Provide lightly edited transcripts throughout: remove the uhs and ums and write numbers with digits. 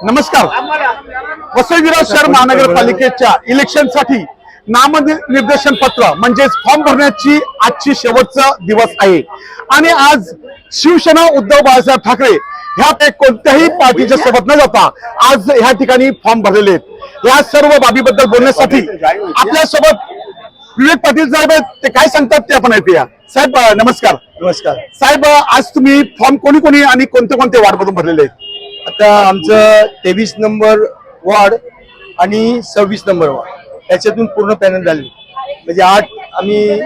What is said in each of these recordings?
नमस्कार. वसई विरार शहर महानगरपालिकेच्या इलेक्शनसाठी नामनिर्देशन पत्र म्हणजेच फॉर्म भरण्याची आजची शेवटचा दिवस आहे आणि आज शिवसेना उद्धव बाळासाहेब ठाकरे ह्या कोणत्याही पार्टीच्या सोबत न जाता आज ह्या ठिकाणी फॉर्म भरलेले आहेत. या सर्व बाबीबद्दल बोलण्यासाठी आपल्या सोबत विवेक पाटील साहेब आहेत. ते काय सांगतात ते आपण ऐकूया. साहेब नमस्कार. नमस्कार साहेब, आज तुम्ही फॉर्म कोणी कोणी आणि कोणते कोणते वार्डमधून भरलेले आहेत? आता आमचं 23 नंबर वार्ड आणि 26 नंबर वार्ड याच्यातून पूर्ण पॅनल झाले, म्हणजे 8 आम्ही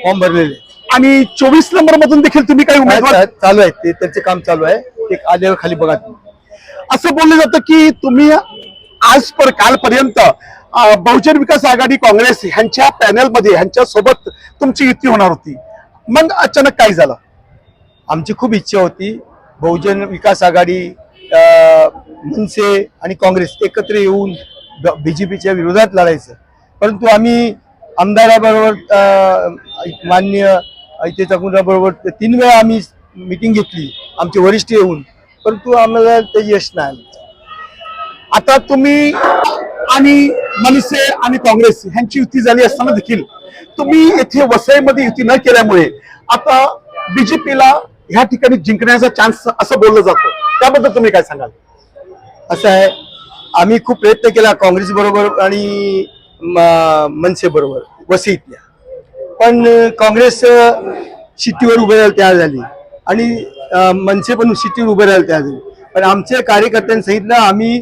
फॉर्म भरलेले आणि 24 नंबर मधून देखील तुम्ही काही उमेदवार चालू आहेत. ते त्यांचे काम चालू आहे. ते आल्यावर खाली बघा. असं बोललं जातं की तुम्ही कालपर्यंत बहुजन विकास आघाडी काँग्रेस ह्यांच्या पॅनल मध्ये ह्यांच्या सोबत तुमची युती होणार होती, मग अचानक काय झालं? आमची खूप इच्छा होती बहुजन विकास आघाडी, मनसे आणि काँग्रेस एकत्र येऊन बीजेपीच्या विरोधात लढायचं, परंतु आम्ही आमदाराबरोबर माननीय इथे बरोबर 3 वेळा आम्ही मीटिंग घेतली आमचे वरिष्ठ येऊन, परंतु आम्हाला ते यश नाही. आता तुम्ही आणि मनसे आणि काँग्रेस ह्यांची युती झाली असताना देखील तुम्ही येथे वसईमध्ये युती न केल्यामुळे आता बीजेपीला ह्या ठिकाणी जिंकण्याचा चान्स असं बोललं जातं, त्याबद्दल तुम्ही काय सांगाल? असं आहे, आम्ही खूप प्रयत्न केला काँग्रेस बरोबर आणि मनसे बरोबर वसईतल्या, पण काँग्रेस शिट्टीवर उभे राहायला तयार झाली आणि मनसे पण शिट्टीवर उभे राहायला तयार झाली, पण आमच्या कार्यकर्त्यांनी सांगितलं आम्ही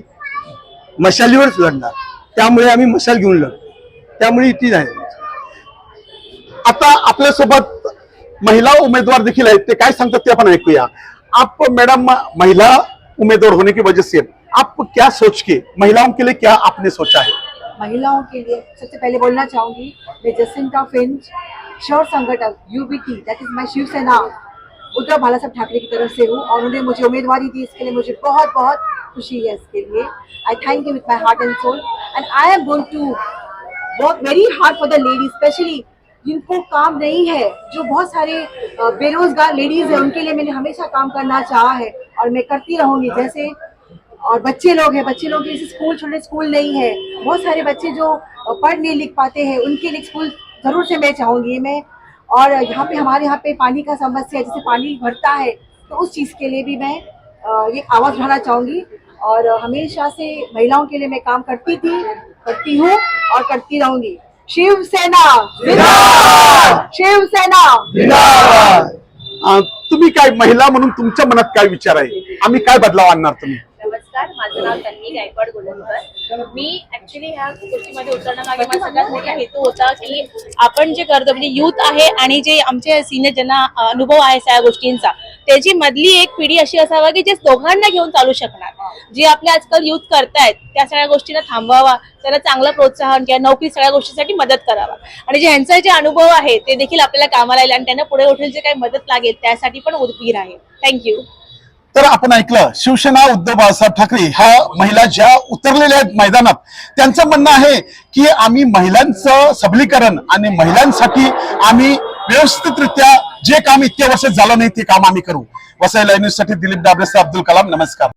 मशालीवरच लढणार, त्यामुळे आम्ही मशाल घेऊन लढतो, त्यामुळे युती झाली. आता आपल्यासोबत महिला उम्मीदवार देखील आहेत, ते काय सांगतात ते आपण ऐकूया. आप मैडम महिला उम्मीदवार होने की वजह से आप क्या सोच के महिलाओं के लिए क्या आपने सोचा है? महिलाओं के लिए सबसे पहले बोलना चाहूंगी, मैं जसिंता फिंच शहर संगठक यूबीटी दैट इज माय शिवसेना उद्धव बालासाहेब ठाकरे की तरफ से हूँ, और उन्होंने मुझे उम्मीदवारी दी, इसके लिए मुझे बहुत बहुत खुशी है. इसके लिए I thank you with my heart and soul, and I am going to work very hard for the ladies, specially जिनको काम नहीं है, जो बहुत सारे बेरोजगार लेडीज है, उनके लिए मैंने हमेशा काम करना चाहा है और मैं करती रहूंगी. जैसे और बच्चे लोग हैं, बच्चे लोग जैसे स्कूल, छोटे स्कूल नहीं है, बहुत सारे बच्चे जो पढ़ नहीं लिख पाते हैं, उनके लिए स्कूल जरूर से मैं चाहूंगी मैं. और यहाँ पे हमारे यहाँ पे पानी का समस्या है, जैसे पानी भरता है तो उस चीज़ के लिए भी मैं ये आवाज़ उठाना चाहूँगी. और हमेशा से महिलाओं के लिए मैं काम करती थी, करती हूँ और करती रहूंगी. शिवसेना जिंदाबाद, शिवसेना जिंदाबाद. तुम्ही काय महिला म्हणून तुमच्या मनात काय विचार आहे, आम्ही काय बदलाव आणणार? तुम्ही नमस्कार, माझं नाव तन्वी गायकवाड गोलनकर. मी ऍक्च्युली ह्या गोष्टीमध्ये उतरण्यामागे माझा सगळ्यात मोठा हेतू होता की आपण जे करतो म्हणजे युथ आहे आणि जे आमचे सिनियर ज्यांना अनुभव आहे सगळ्या गोष्टींचा, त्याची मधली एक पिढी अशी असावा की जे दोघांना घेऊन चालू शकणार. जे आपले आजकाल युथ करतायत त्या सगळ्या गोष्टींना थांबवावा, त्यांना चांगलं प्रोत्साहन किंवा नोकरी सगळ्या गोष्टींसाठी मदत करावा, आणि जे ह्यांचा जे अनुभव आहे ते देखील आपल्याला कामाला येईल आणि त्यांना पुढे उठून जे काही मदत लागेल त्यासाठी पण उभी राहील. थँक्यू. तर आपण ऐकलं, शिवसेना उद्धव बाळासाहेब ठाकरे ह्या महिला ज्या उतरलेल्या आहेत मैदानात, त्यांचं म्हणणं आहे की आम्ही महिलांचं सबलीकरण आणि महिलांसाठी आम्ही व्यवस्थितरित्या जे काम इतक्या वर्षात झालं नाही ते काम आम्ही करू. वसई लाईव्ह न्यूज साठी दिलीप डाबरेसह अब्दुल कलाम. नमस्कार.